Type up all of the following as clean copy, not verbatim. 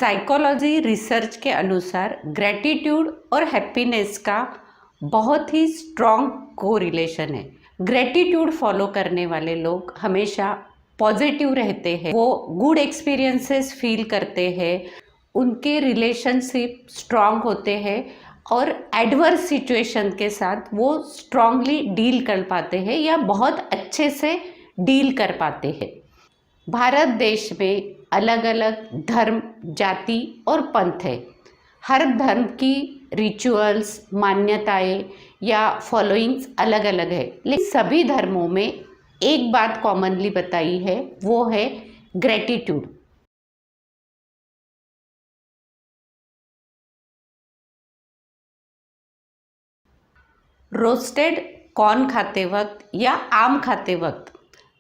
Psychology research के अनुसार gratitude और हैप्पीनेस का बहुत ही स्ट्रॉन्ग कोरिलेशन है। ग्रैटिट्यूड फॉलो करने वाले लोग हमेशा पॉजिटिव रहते हैं, वो गुड एक्सपीरियंसेस फील करते हैं, उनके रिलेशनशिप स्ट्रॉन्ग होते हैं और एडवर्स सिचुएशन के साथ वो स्ट्रांगली डील कर पाते हैं या बहुत अच्छे से डील कर पाते हैं। भारत देश में अलग अलग धर्म, जाति और पंथ है। हर धर्म की रिचुअल्स, मान्यताएं या फॉलोइंग्स अलग अलग है, लेकिन सभी धर्मों में एक बात कॉमनली बताई है, वो है ग्रैटिट्यूड। रोस्टेड कॉर्न खाते वक्त या आम खाते वक्त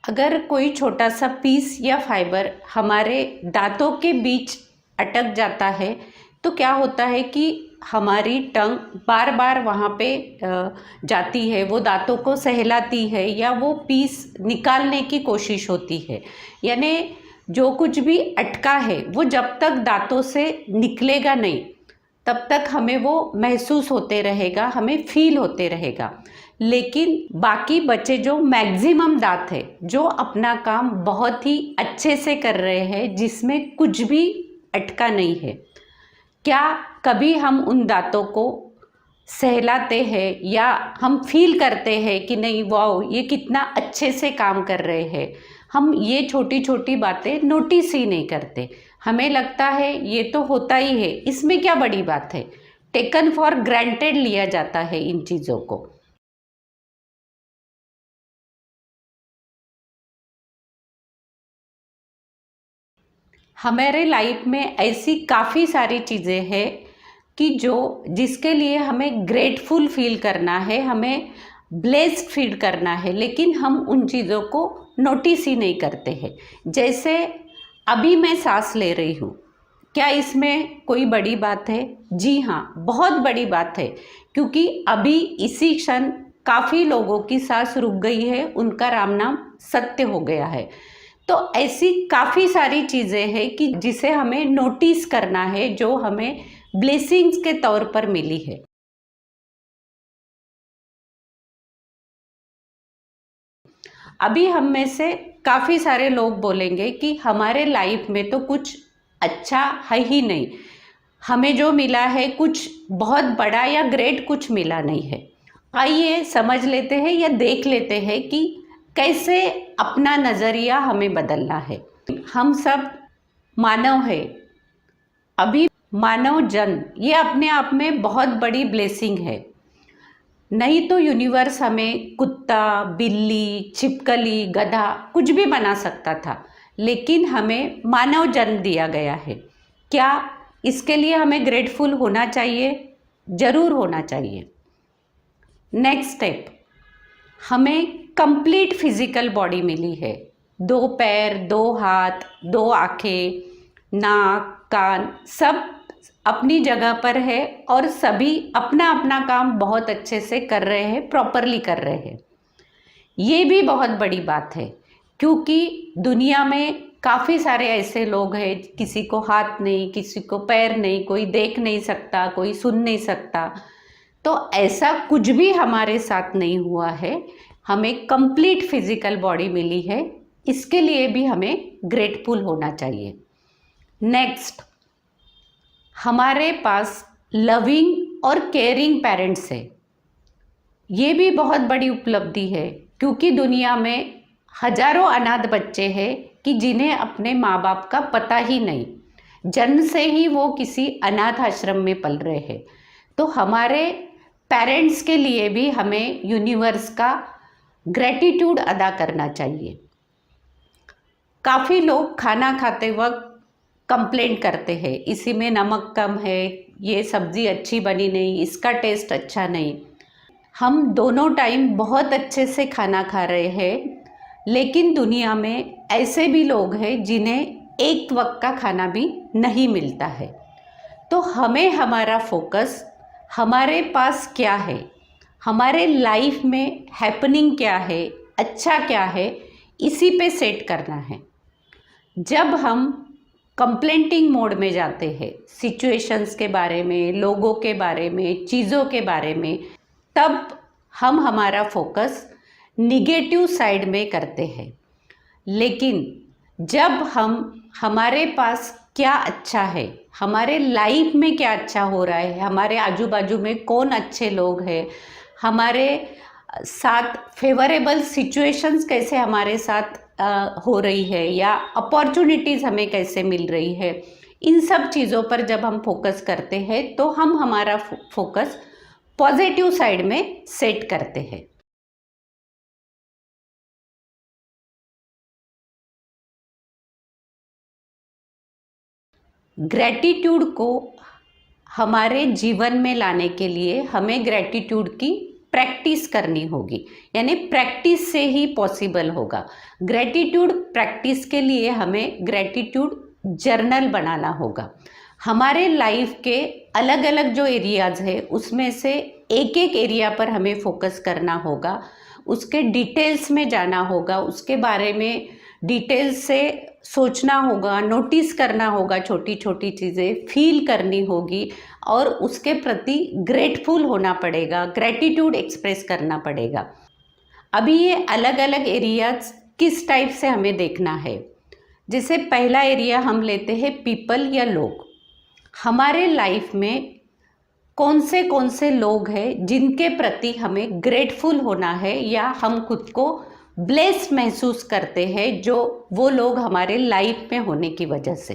अगर कोई छोटा सा पीस या फाइबर हमारे दांतों के बीच अटक जाता है तो क्या होता है कि हमारी टंग बार बार वहाँ पे जाती है, वो दांतों को सहलाती है या वो पीस निकालने की कोशिश होती है। यानी जो कुछ भी अटका है वो जब तक दांतों से निकलेगा नहीं तब तक हमें वो महसूस होते रहेगा, हमें फील होते रहेगा। लेकिन बाकी बचे जो मैक्सिमम दांत है जो अपना काम बहुत ही अच्छे से कर रहे हैं, जिसमें कुछ भी अटका नहीं है, क्या कभी हम उन दांतों को सहलाते हैं या हम फील करते हैं कि नहीं वाओ ये कितना अच्छे से काम कर रहे हैं? हम ये छोटी छोटी बातें नोटिस ही नहीं करते। हमें लगता है ये तो होता ही है, इसमें क्या बड़ी बात है। टेकन फॉर ग्रांटेड लिया जाता है इन चीज़ों को। हमारे लाइफ में ऐसी काफ़ी सारी चीज़ें हैं कि जिसके लिए हमें ग्रेटफुल फील करना है, हमें ब्लेस्ड फील करना है, लेकिन हम उन चीज़ों को नोटिस ही नहीं करते हैं। जैसे अभी मैं सांस ले रही हूँ, क्या इसमें कोई बड़ी बात है? जी हाँ, बहुत बड़ी बात है, क्योंकि अभी इसी क्षण काफ़ी लोगों की सांस रुक गई है, उनका राम नाम सत्य हो गया है। तो ऐसी काफ़ी सारी चीज़ें हैं कि जिसे हमें नोटिस करना है, जो हमें ब्लेसिंग्स के तौर पर मिली है। अभी हम में से काफ़ी सारे लोग बोलेंगे कि हमारे लाइफ में तो कुछ अच्छा है ही नहीं, हमें जो मिला है कुछ बहुत बड़ा या ग्रेट कुछ मिला नहीं है। आइए समझ लेते हैं या देख लेते हैं कि कैसे अपना नज़रिया हमें बदलना है। हम सब मानव है, अभी मानव जन्म ये अपने आप में बहुत बड़ी ब्लेसिंग है। नहीं तो यूनिवर्स हमें कुत्ता, बिल्ली, छिपकली, गधा कुछ भी बना सकता था, लेकिन हमें मानव जन्म दिया गया है। क्या इसके लिए हमें ग्रेटफुल होना चाहिए? ज़रूर होना चाहिए। नेक्स्ट स्टेप, हमें कंप्लीट फिजिकल बॉडी मिली है। 2 पैर, 2 हाथ, 2 आँखें, नाक, कान सब अपनी जगह पर है और सभी अपना अपना काम बहुत अच्छे से कर रहे हैं, प्रॉपरली कर रहे हैं। ये भी बहुत बड़ी बात है, क्योंकि दुनिया में काफ़ी सारे ऐसे लोग हैं, किसी को हाथ नहीं, किसी को पैर नहीं, कोई देख नहीं सकता, कोई सुन नहीं सकता। तो ऐसा कुछ भी हमारे साथ नहीं हुआ है, हमें कंप्लीट फिजिकल बॉडी मिली है, इसके लिए भी हमें ग्रेटफुल होना चाहिए। नेक्स्ट, हमारे पास लविंग और केयरिंग पेरेंट्स है। ये भी बहुत बड़ी उपलब्धि है, क्योंकि दुनिया में हजारों अनाथ बच्चे हैं कि जिन्हें अपने माँ बाप का पता ही नहीं, जन्म से ही वो किसी अनाथ आश्रम में पल रहे हैं। तो हमारे पेरेंट्स के लिए भी हमें यूनिवर्स का ग्रैटिट्यूड अदा करना चाहिए। काफ़ी लोग खाना खाते वक्त कंप्लेंट करते हैं, इसी में नमक कम है, ये सब्ज़ी अच्छी बनी नहीं, इसका टेस्ट अच्छा नहीं। हम दोनों टाइम बहुत अच्छे से खाना खा रहे हैं, लेकिन दुनिया में ऐसे भी लोग हैं जिन्हें एक वक्त का खाना भी नहीं मिलता है। तो हमें हमारा फोकस हमारे पास क्या है, हमारे लाइफ में हैपनिंग क्या है, अच्छा क्या है, इसी पे सेट करना है। जब हम कंप्लेंटिंग मोड में जाते हैं, सिचुएशंस के बारे में, लोगों के बारे में, चीज़ों के बारे में, तब हम हमारा फोकस निगेटिव साइड में करते हैं। लेकिन जब हम हमारे पास क्या अच्छा है, हमारे लाइफ में क्या अच्छा हो रहा है, हमारे आजू बाजू में कौन अच्छे लोग हैं, हमारे साथ फेवरेबल सिचुएशंस कैसे हमारे साथ हो रही है, या अपॉर्चुनिटीज़ हमें कैसे मिल रही है, इन सब चीज़ों पर जब हम फोकस करते हैं तो हम हमारा फोकस पॉजिटिव साइड में सेट करते हैं। ग्रैटिट्यूड को हमारे जीवन में लाने के लिए हमें ग्रैटिट्यूड की प्रैक्टिस करनी होगी, यानी प्रैक्टिस से ही पॉसिबल होगा। ग्रैटिट्यूड प्रैक्टिस के लिए हमें ग्रैटिट्यूड जर्नल बनाना होगा। हमारे लाइफ के अलग अलग जो एरियाज़ है उसमें से एक एक एरिया पर हमें फोकस करना होगा, उसके डिटेल्स में जाना होगा, उसके बारे में डिटेल्स से सोचना होगा, नोटिस करना होगा, छोटी छोटी चीज़ें फील करनी होगी और उसके प्रति ग्रेटफुल होना पड़ेगा, ग्रैटिट्यूड एक्सप्रेस करना पड़ेगा। अभी ये अलग अलग एरियाज किस टाइप से हमें देखना है। जैसे पहला एरिया हम लेते हैं पीपल या लोग। हमारे लाइफ में कौन से लोग हैं जिनके प्रति हमें ग्रेटफुल होना है या हम खुद को ब्लेस्ड महसूस करते हैं, जो वो लोग हमारे लाइफ में होने की वजह से।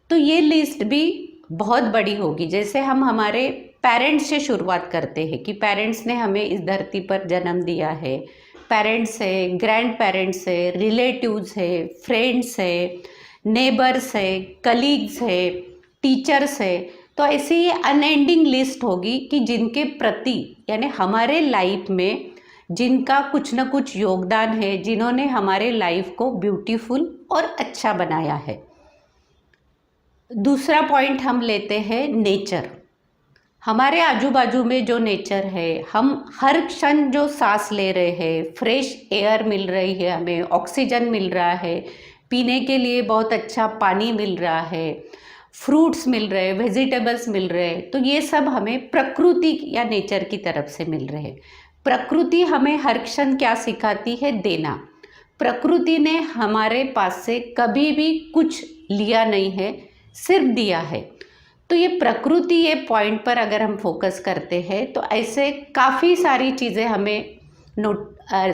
तो ये लिस्ट भी बहुत बड़ी होगी। जैसे हम हमारे पेरेंट्स से शुरुआत करते हैं कि पेरेंट्स ने हमें इस धरती पर जन्म दिया है, पेरेंट्स है, ग्रैंड पेरेंट्स है, रिलेटिव्स है, फ्रेंड्स है, नेबर्स है, कलीग्स है, टीचर्स है। तो ऐसी ये अनएंडिंग लिस्ट होगी कि जिनके प्रति यानी हमारे लाइफ में जिनका कुछ न कुछ योगदान है, जिन्होंने हमारे लाइफ को ब्यूटीफुल और अच्छा बनाया है। दूसरा पॉइंट हम लेते हैं नेचर। हमारे आजू बाजू में जो नेचर है, हम हर क्षण जो सांस ले रहे हैं, फ्रेश एयर मिल रही है, हमें ऑक्सीजन मिल रहा है, पीने के लिए बहुत अच्छा पानी मिल रहा है, फ्रूट्स मिल रहे हैं, वेजिटेबल्स मिल रहे हैं, तो ये सब हमें प्रकृति या नेचर की तरफ से मिल रहे हैं। प्रकृति हमें हर क्षण क्या सिखाती है? देना। प्रकृति ने हमारे पास से कभी भी कुछ लिया नहीं है, सिर्फ दिया है। तो ये प्रकृति, ये पॉइंट पर अगर हम फोकस करते हैं तो ऐसे काफ़ी सारी चीज़ें हमें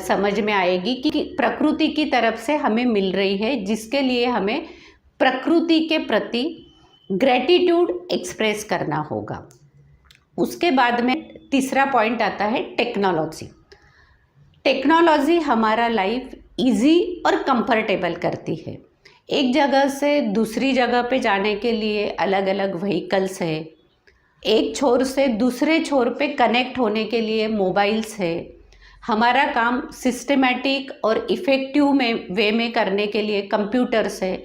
समझ में आएगी कि प्रकृति की तरफ से हमें मिल रही है, जिसके लिए हमें प्रकृति के प्रति ग्रैटिट्यूड एक्सप्रेस करना होगा। उसके बाद में तीसरा पॉइंट आता है टेक्नोलॉजी। टेक्नोलॉजी हमारा लाइफ इजी और कंफर्टेबल करती है। एक जगह से दूसरी जगह पे जाने के लिए अलग अलग व्हीकल्स है, एक छोर से दूसरे छोर पे कनेक्ट होने के लिए मोबाइल्स है, हमारा काम सिस्टमेटिक और इफ़ेक्टिव वे में करने के लिए कंप्यूटर्स है।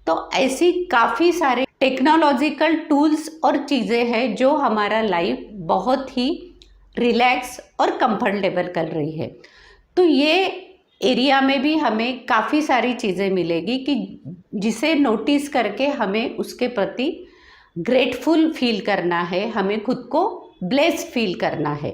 तो ऐसी काफ़ी सारे टेक्नोलॉजिकल टूल्स और चीज़ें हैं जो हमारा लाइफ बहुत ही रिलैक्स और कंफर्टेबल कर रही है। तो ये एरिया में भी हमें काफ़ी सारी चीज़ें मिलेगी कि जिसे नोटिस करके हमें उसके प्रति ग्रेटफुल फील करना है, हमें खुद को ब्लेस्ड फील करना है।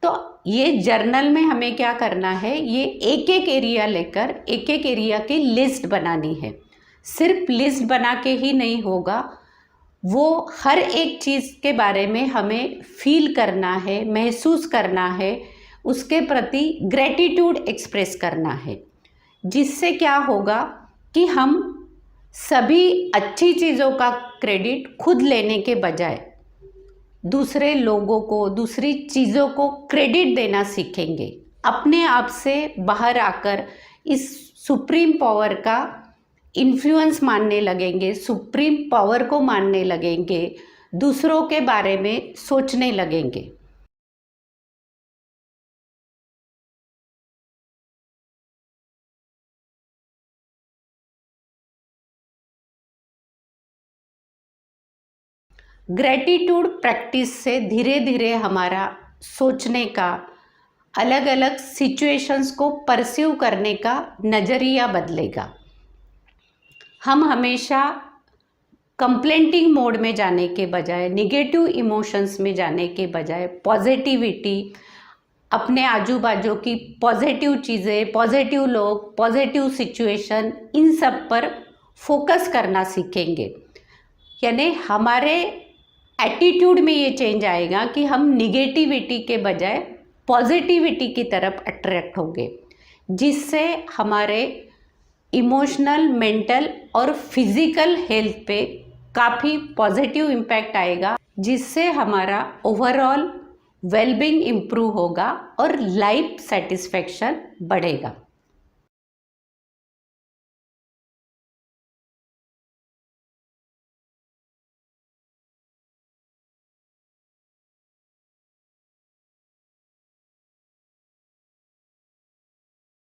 तो ये जर्नल में हमें क्या करना है, ये एक एक एरिया लेकर एक एक एरिया की लिस्ट बनानी है। सिर्फ लिस्ट बना के ही नहीं होगा, वो हर एक चीज़ के बारे में हमें फील करना है, महसूस करना है, उसके प्रति ग्रैटिट्यूड एक्सप्रेस करना है। जिससे क्या होगा कि हम सभी अच्छी चीज़ों का क्रेडिट खुद लेने के बजाय दूसरे लोगों को, दूसरी चीज़ों को क्रेडिट देना सीखेंगे। अपने आप से बाहर आकर इस सुप्रीम पावर का इन्फ्लुएंस मानने लगेंगे, सुप्रीम पावर को मानने लगेंगे, दूसरों के बारे में सोचने लगेंगे। ग्रैटिट्यूड प्रैक्टिस से धीरे धीरे हमारा सोचने का, अलग अलग सिचुएशंस को परसीव करने का नज़रिया बदलेगा। हम हमेशा कंप्लेंटिंग मोड में जाने के बजाय, निगेटिव इमोशंस में जाने के बजाय पॉजिटिविटी, अपने आजू बाजू की पॉजिटिव चीज़ें, पॉजिटिव लोग, पॉजिटिव सिचुएशन, इन सब पर फोकस करना सीखेंगे। यानी हमारे एटीट्यूड में ये चेंज आएगा कि हम निगेटिविटी के बजाय पॉजिटिविटी की तरफ अट्रैक्ट होंगे, जिससे हमारे इमोशनल, मेंटल और फिजिकल हेल्थ पे काफ़ी पॉजिटिव इम्पैक्ट आएगा, जिससे हमारा ओवरऑल वेलबींग इम्प्रूव होगा और लाइफ सेटिस्फेक्शन बढ़ेगा।